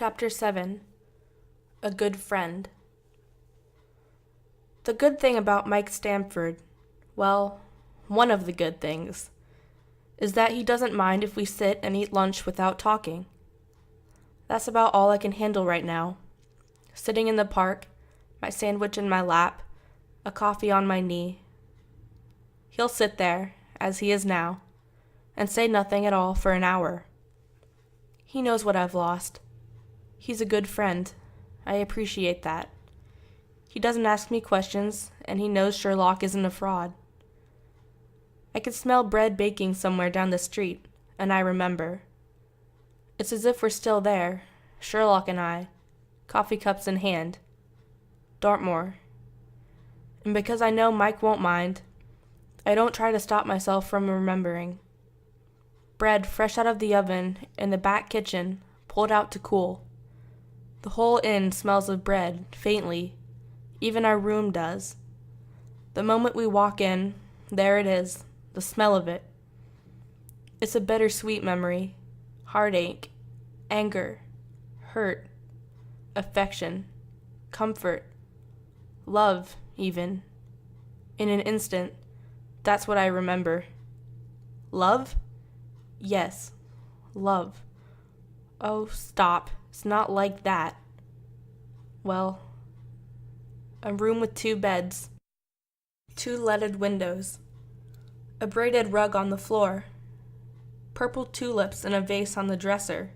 Chapter 7 A Good Friend. The good thing about Mike Stamford, well, one of the good things, is that he doesn't mind if we sit and eat lunch without talking. That's about all I can handle right now. Sitting in the park, my sandwich in my lap, a coffee on my knee. He'll sit there, as he is now, and say nothing at all for an hour. He knows what I've lost. He's a good friend. I appreciate that. He doesn't ask me questions, and he knows Sherlock isn't a fraud. I can smell bread baking somewhere down the street, and I remember. It's as if we're still there, Sherlock and I, coffee cups in hand. Dartmoor. And because I know Mike won't mind, I don't try to stop myself from remembering. Bread fresh out of the oven in the back kitchen, pulled out to cool. The whole inn smells of bread, faintly. Even our room does. The moment we walk in, there it is, the smell of it. It's a bittersweet memory, heartache, anger, hurt, affection, comfort, love, even. In an instant, that's what I remember. Love? Yes, love. Oh, stop. It's not like that. Well, a room with 2 beds, 2 leaded windows, a braided rug on the floor, purple tulips in a vase on the dresser,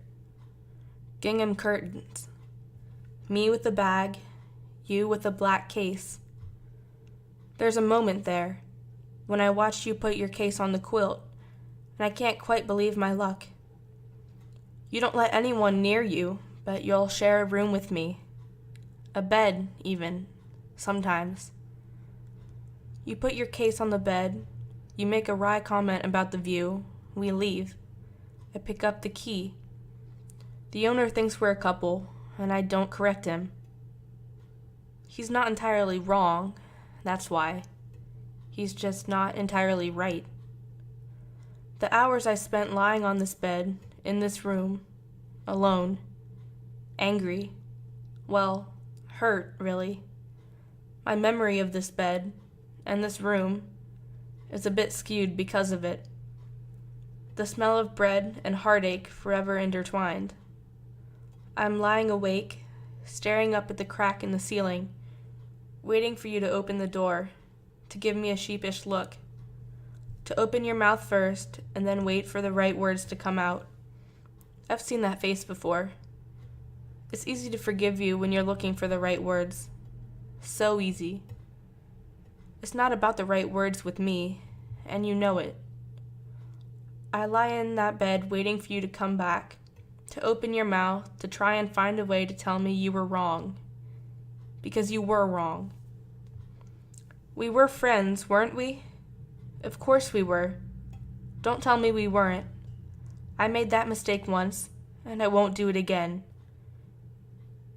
gingham curtains, me with a bag, you with a black case. There's a moment there, when I watched you put your case on the quilt, and I can't quite believe my luck. You don't let anyone near you, but you'll share a room with me. A bed, even, sometimes. You put your case on the bed, you make a wry comment about the view, we leave. I pick up the key. The owner thinks we're a couple, and I don't correct him. He's not entirely wrong, that's why. He's just not entirely right. The hours I spent lying on this bed, in this room, alone, angry, well, hurt, really. My memory of this bed, and this room, is a bit skewed because of it. The smell of bread and heartache forever intertwined. I'm lying awake, staring up at the crack in the ceiling, waiting for you to open the door, to give me a sheepish look. To open your mouth first, and then wait for the right words to come out. I've seen that face before. It's easy to forgive you when you're looking for the right words. So easy. It's not about the right words with me, and you know it. I lie in that bed waiting for you to come back, to open your mouth, to try and find a way to tell me you were wrong. Because you were wrong. We were friends, weren't we? Of course we were. Don't tell me we weren't. I made that mistake once, and I won't do it again.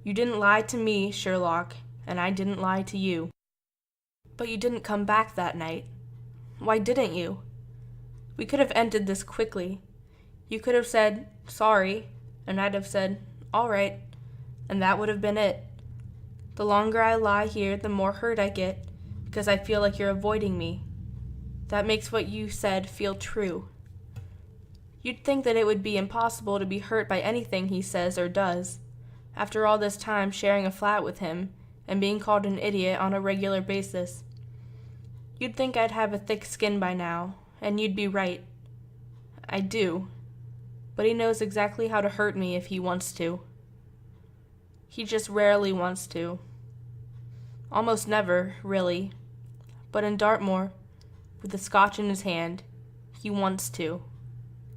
You didn't lie to me, Sherlock, and I didn't lie to you. But you didn't come back that night. Why didn't you? We could have ended this quickly. You could have said, sorry, and I'd have said, all right, and that would have been it. The longer I lie here, the more hurt I get, because I feel like you're avoiding me. That makes what you said feel true. You'd think that it would be impossible to be hurt by anything he says or does, after all this time sharing a flat with him and being called an idiot on a regular basis. You'd think I'd have a thick skin by now, and you'd be right. I do, but he knows exactly how to hurt me if he wants to. He just rarely wants to. Almost never, really. But in Dartmoor, with the scotch in his hand, he wants to,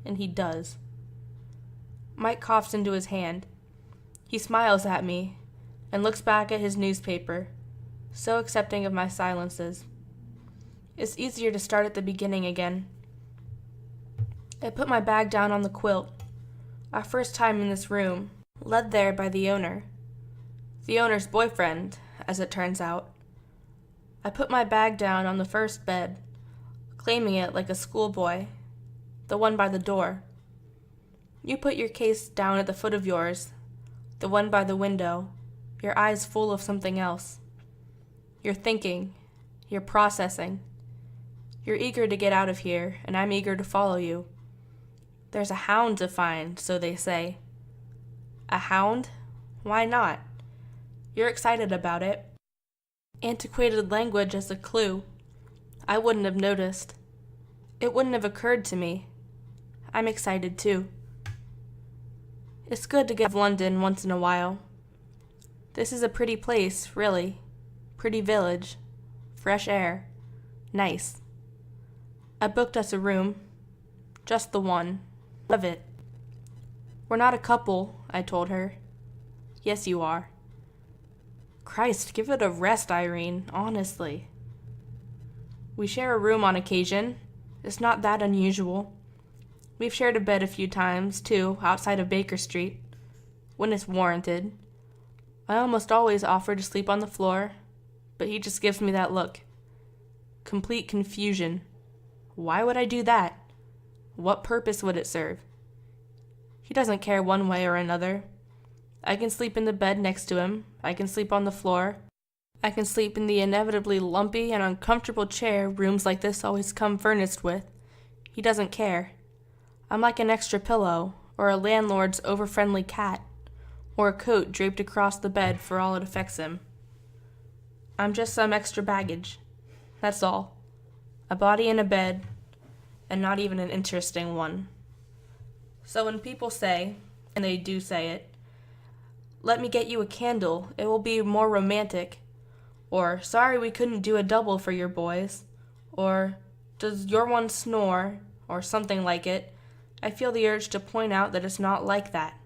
and he does. Mike coughs into his hand. He smiles at me, and looks back at his newspaper, so accepting of my silences. It's easier to start at the beginning again. I put my bag down on the quilt, our first time in this room, led there by the owner. The owner's boyfriend, as it turns out. I put my bag down on the first bed, claiming it like a schoolboy, the one by the door. You put your case down at the foot of yours, The one by the window, your eyes full of something else. You're thinking, you're processing. You're eager to get out of here, and I'm eager to follow you. There's a hound to find, so they say. A hound? Why not? You're excited about it. Antiquated language as a clue. I wouldn't have noticed. It wouldn't have occurred to me. I'm excited too. It's good to get to London once in a while. This is a pretty place, really. Pretty village. Fresh air. Nice. I booked us a room. Just the one. Love it. We're not a couple, I told her. Yes, you are. Christ, give it a rest, Irene, honestly. We share a room on occasion. It's not that unusual. We've shared a bed a few times, too, outside of Baker Street, when it's warranted. I almost always offer to sleep on the floor, but he just gives me that look. Complete confusion. Why would I do that? What purpose would it serve? He doesn't care one way or another. I can sleep in the bed next to him. I can sleep on the floor. I can sleep in the inevitably lumpy and uncomfortable chair rooms like this always come furnished with. He doesn't care. I'm like an extra pillow, or a landlord's over-friendly cat, or a coat draped across the bed for all it affects him. I'm just some extra baggage. That's all. A body in a bed, and not even an interesting one. So when people say, and they do say it, let me get you a candle, it will be more romantic, or sorry we couldn't do a double for your boys, or does your one snore, or something like it, I feel the urge to point out that it's not like that.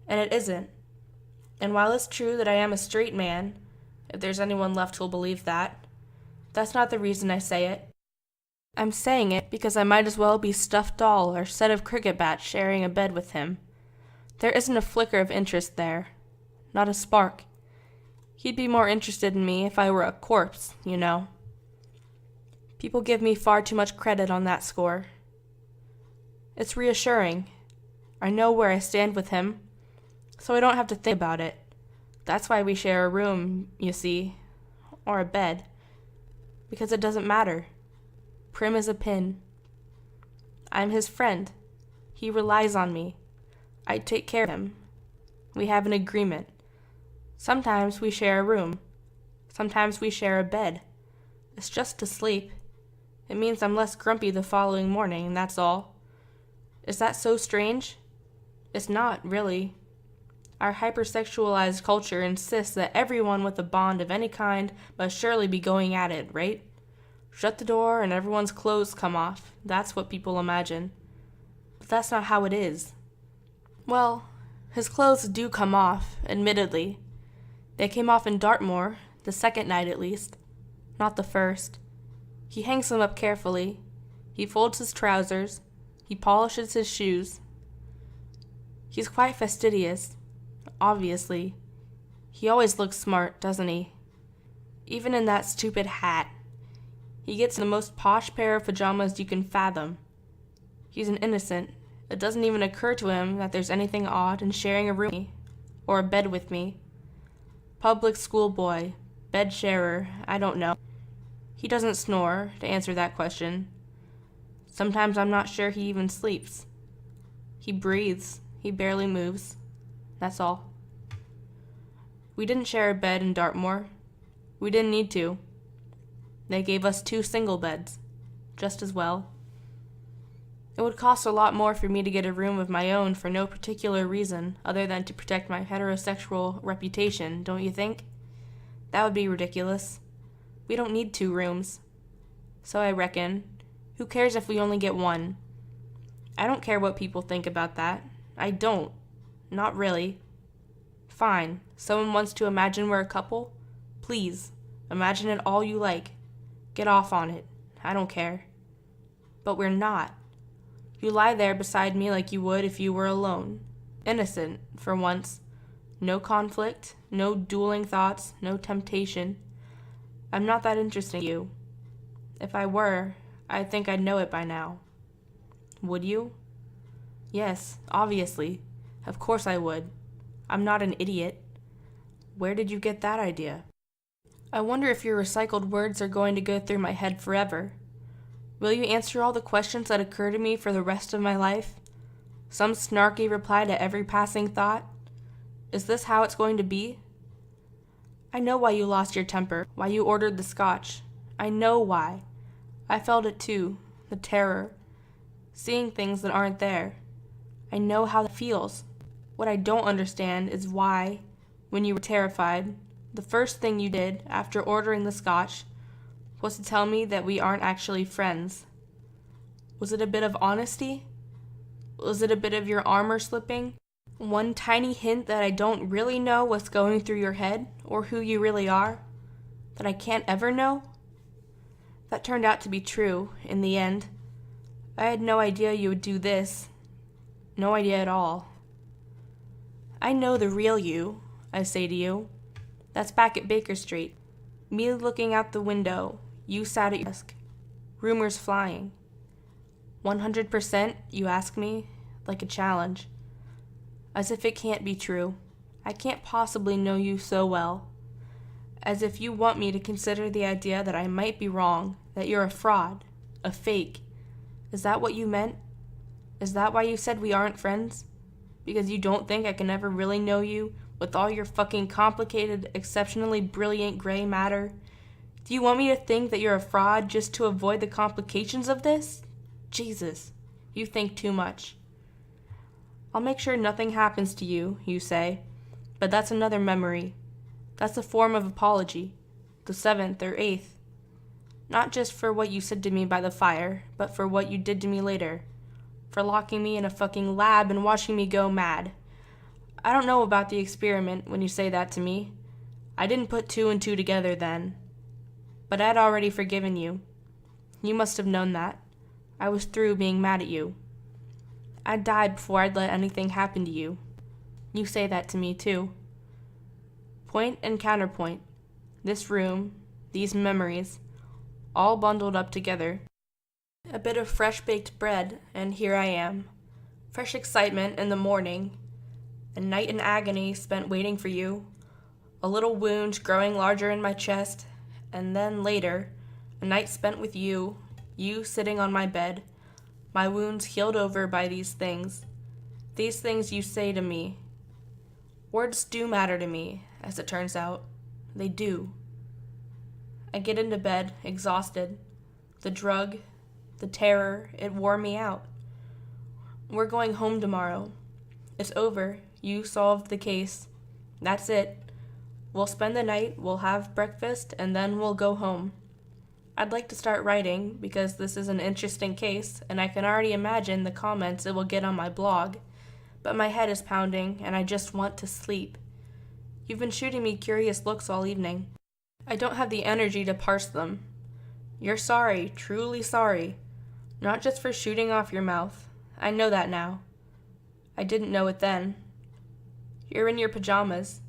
And it isn't. And while it's true that I am a straight man, if there's anyone left who'll believe that, that's not the reason I say it. I'm saying it because I might as well be stuffed doll or set of cricket bats sharing a bed with him. There isn't a flicker of interest there. Not a spark. He'd be more interested in me if I were a corpse, you know. People give me far too much credit on that score. It's reassuring. I know where I stand with him, so I don't have to think about it. That's why we share a room, you see, or a bed. Because it doesn't matter. Prim as a pin. I'm his friend. He relies on me. I take care of him. We have an agreement. Sometimes we share a room. Sometimes we share a bed. It's just to sleep. It means I'm less grumpy the following morning, that's all. Is that so strange? It's not, really. Our hypersexualized culture insists that everyone with a bond of any kind must surely be going at it, right? Shut the door and everyone's clothes come off. That's what people imagine. But that's not how it is. Well, his clothes do come off, admittedly. They came off in Dartmoor, the second night at least. Not the first. He hangs them up carefully. He folds his trousers. He polishes his shoes. He's quite fastidious, obviously. He always looks smart, doesn't he? Even in that stupid hat. He gets the most posh pair of pajamas you can fathom. He's an innocent. It doesn't even occur to him that there's anything odd in sharing a room with me, or a bed with me. Public school boy, bed sharer, I don't know. He doesn't snore, to answer that question. Sometimes I'm not sure he even sleeps. He breathes. He barely moves. That's all. We didn't share a bed in Dartmoor. We didn't need to. They gave us 2 single beds. Just as well. It would cost a lot more for me to get a room of my own for no particular reason other than to protect my heterosexual reputation, don't you think? That would be ridiculous. We don't need 2 rooms. So I reckon, who cares if we only get 1? I don't care what people think about that. I don't. Not really. Fine. Someone wants to imagine we're a couple? Please. Imagine it all you like. Get off on it. I don't care. But we're not. You lie there beside me like you would if you were alone. Innocent, for once. No conflict, no dueling thoughts, no temptation. I'm not that interested in you. If I were, I think I'd know it by now. Would you? Yes, obviously. Of course I would. I'm not an idiot. Where did you get that idea? I wonder if your recycled words are going to go through my head forever. Will you answer all the questions that occur to me for the rest of my life? Some snarky reply to every passing thought? Is this how it's going to be? I know why you lost your temper, why you ordered the scotch. I know why. I felt it too, the terror. Seeing things that aren't there. I know how it feels. What I don't understand is why, when you were terrified, the first thing you did after ordering the scotch was to tell me that we aren't actually friends. Was it a bit of honesty? Was it a bit of your armor slipping? One tiny hint that I don't really know what's going through your head or who you really are? That I can't ever know? That turned out to be true, in the end. I had no idea you would do this. No idea at all. I know the real you, I say to you. That's back at Baker Street. Me looking out the window, you sat at your desk. Rumors flying. 100%, you ask me, like a challenge. As if it can't be true. I can't possibly know you so well. As if you want me to consider the idea that I might be wrong, that you're a fraud, a fake. Is that what you meant? Is that why you said we aren't friends? Because you don't think I can ever really know you with all your fucking complicated, exceptionally brilliant gray matter? Do you want me to think that you're a fraud just to avoid the complications of this? Jesus, you think too much. I'll make sure nothing happens to you, you say, but that's another memory. That's a form of apology, the 7th or 8th. Not just for what you said to me by the fire, but for what you did to me later. For locking me in a fucking lab and watching me go mad. I don't know about the experiment when you say that to me. I didn't put 2 and 2 together then. But I'd already forgiven you. You must have known that. I was through being mad at you. I'd die before I'd let anything happen to you. You say that to me too. Point and counterpoint. This room, these memories, all bundled up together. A bit of fresh-baked bread, and here I am. Fresh excitement in the morning. A night in agony spent waiting for you. A little wound growing larger in my chest. And then later, a night spent with you sitting on my bed. My wounds healed over by these things you say to me. Words do matter to me, as it turns out. They do. I get into bed, exhausted. The drug, the terror, it wore me out. We're going home tomorrow. It's over. You solved the case. That's it. We'll spend the night, we'll have breakfast, and then we'll go home. I'd like to start writing, because this is an interesting case, and I can already imagine the comments it will get on my blog. But my head is pounding, and I just want to sleep. You've been shooting me curious looks all evening. I don't have the energy to parse them. You're sorry, truly sorry. Not just for shooting off your mouth. I know that now. I didn't know it then. You're in your pajamas.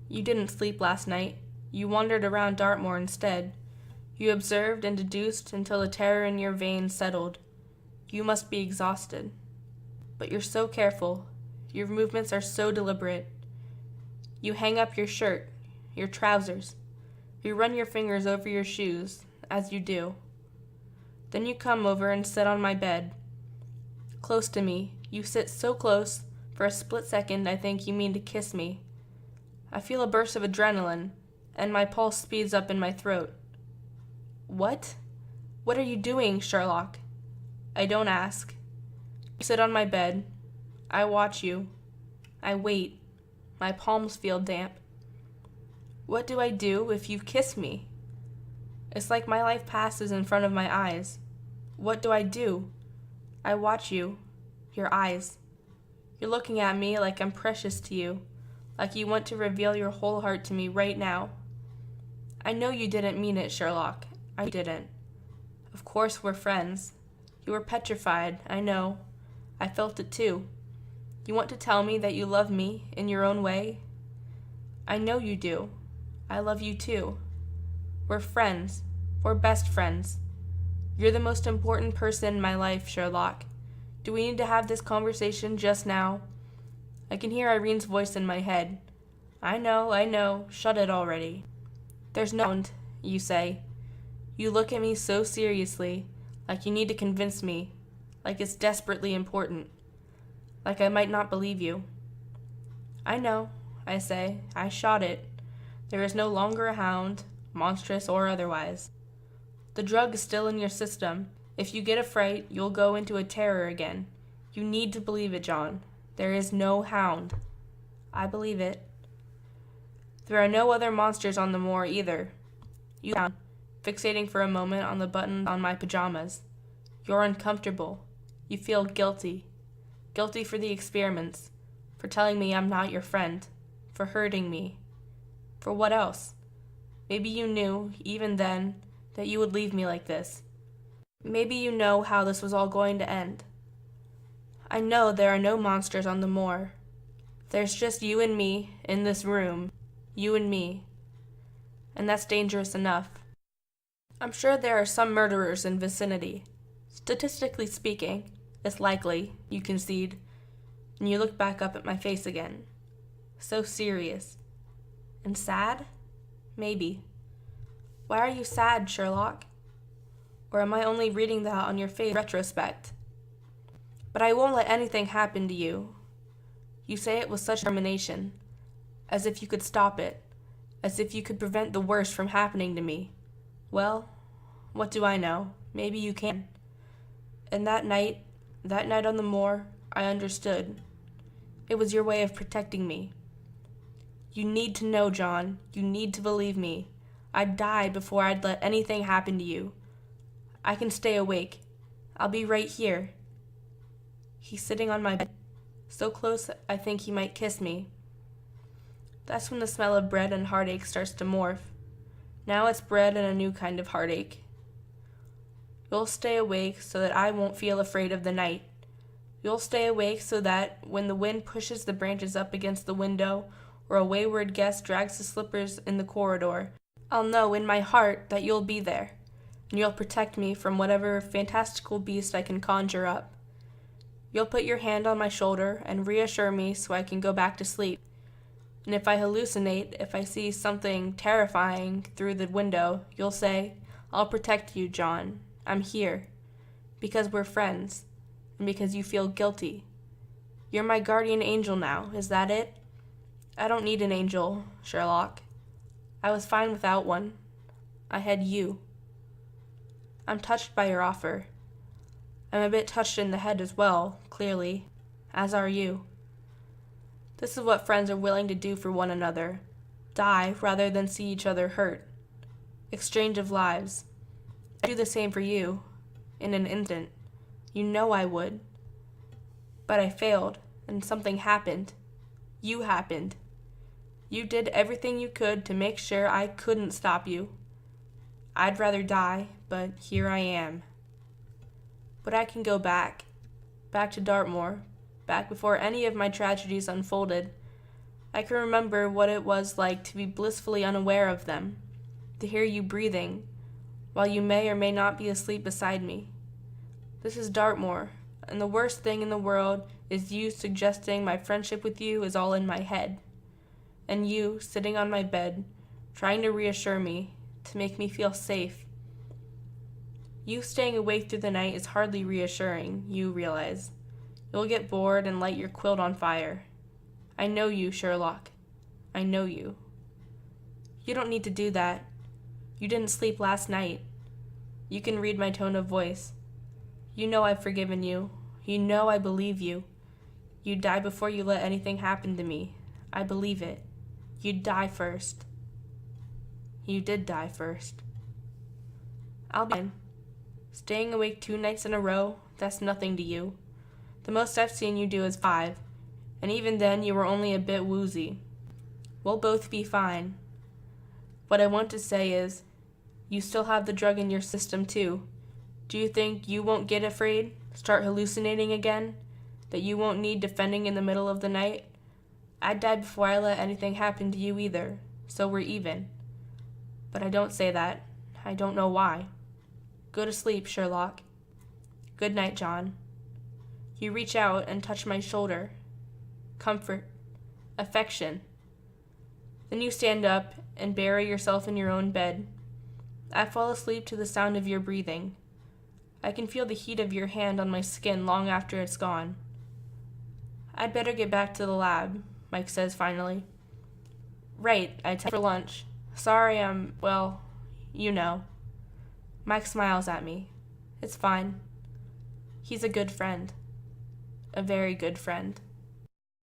You didn't sleep last night. You wandered around Dartmoor instead. You observed and deduced until the terror in your veins settled. You must be exhausted. But you're so careful. Your movements are so deliberate. You hang up your shirt, your trousers. You run your fingers over your shoes, as you do. Then you come over and sit on my bed. Close to me. You sit so close, for a split second I think you mean to kiss me. I feel a burst of adrenaline, and my pulse speeds up in my throat. What? What are you doing, Sherlock? I don't ask. You sit on my bed. I watch you. I wait. My palms feel damp. What do I do if you kiss me? It's like my life passes in front of my eyes. What do I do? I watch you. Your eyes. You're looking at me like I'm precious to you, like you want to reveal your whole heart to me right now. I know you didn't mean it, Sherlock. I didn't. Of course we're friends. You were petrified, I know. I felt it too. You want to tell me that you love me in your own way? I know you do. I love you too. We're friends. We're best friends. You're the most important person in my life, Sherlock. Do we need to have this conversation just now? I can hear Irene's voice in my head. I know, shut it already. There's no sound, you say. You look at me so seriously, like you need to convince me, like it's desperately important, like I might not believe you. I know, I say, I shot it. There is no longer a hound, monstrous or otherwise. The drug is still in your system. If you get a fright, you'll go into a terror again. You need to believe it, John. There is no hound. I believe it. There are no other monsters on the moor either. You down, fixating for a moment on the button on my pajamas. You're uncomfortable. You feel guilty. Guilty for the experiments, for telling me I'm not your friend, for hurting me. For what else? Maybe you knew, even then, that you would leave me like this. Maybe you know how this was all going to end. I know there are no monsters on the moor. There's just you and me in this room, you and me. And that's dangerous enough. I'm sure there are some murderers in vicinity. Statistically speaking, it's likely, you concede, and you look back up at my face again. So serious. And sad? Maybe. Why are you sad, Sherlock? Or am I only reading that on your face in retrospect? But I won't let anything happen to you. You say it with such determination, as if you could stop it, as if you could prevent the worst from happening to me. Well, what do I know? Maybe you can. And that night on the moor, I understood. It was your way of protecting me. You need to know, John. You need to believe me. I'd die before I'd let anything happen to you. I can stay awake. I'll be right here. He's sitting on my bed, so close I think he might kiss me. That's when the smell of bread and heartache starts to morph. Now it's bread and a new kind of heartache. You'll stay awake so that I won't feel afraid of the night. You'll stay awake so that when the wind pushes the branches up against the window or a wayward guest drags the slippers in the corridor, I'll know in my heart that you'll be there, and you'll protect me from whatever fantastical beast I can conjure up. You'll put your hand on my shoulder and reassure me so I can go back to sleep. And if I hallucinate, if I see something terrifying through the window, you'll say, I'll protect you, John. I'm here. Because we're friends. And because you feel guilty. You're my guardian angel now, is that it? I don't need an angel, Sherlock. I was fine without one. I had you. I'm touched by your offer. I'm a bit touched in the head as well, clearly, as are you. This is what friends are willing to do for one another. Die rather than see each other hurt. Exchange of lives. I'd do the same for you, in an instant. You know I would. But I failed, and something happened. You happened. You did everything you could to make sure I couldn't stop you. I'd rather die, but here I am. But I can go back to Dartmoor, back before any of my tragedies unfolded. I can remember what it was like to be blissfully unaware of them, to hear you breathing, while you may or may not be asleep beside me. This is Dartmoor, and the worst thing in the world is you suggesting my friendship with you is all in my head, and you sitting on my bed, trying to reassure me, to make me feel safe. You staying awake through the night is hardly reassuring, you realize. You'll get bored and light your quilt on fire. I know you, Sherlock. I know you. You don't need to do that. You didn't sleep last night. You can read my tone of voice. You know I've forgiven you. You know I believe you. You'd die before you let anything happen to me. I believe it. You'd die first. You did die first. I'll be fine. Staying awake 2 nights in a row, that's nothing to you. The most I've seen you do is 5, and even then you were only a bit woozy. We'll both be fine. What I want to say is, you still have the drug in your system too. Do you think you won't get afraid, start hallucinating again? That you won't need defending in the middle of the night? I'd die before I let anything happen to you either, so we're even. But I don't say that. I don't know why. Go to sleep, Sherlock. Good night, John. You reach out and touch my shoulder. comfort, affection. Then you stand up and bury yourself in your own bed. I fall asleep to the sound of your breathing. I can feel the heat of your hand on my skin long after it's gone. I'd better get back to the lab, Mike says finally. Right, I tell you for lunch. Sorry well, you know. Mike smiles at me. It's fine. He's a good friend. A very good friend.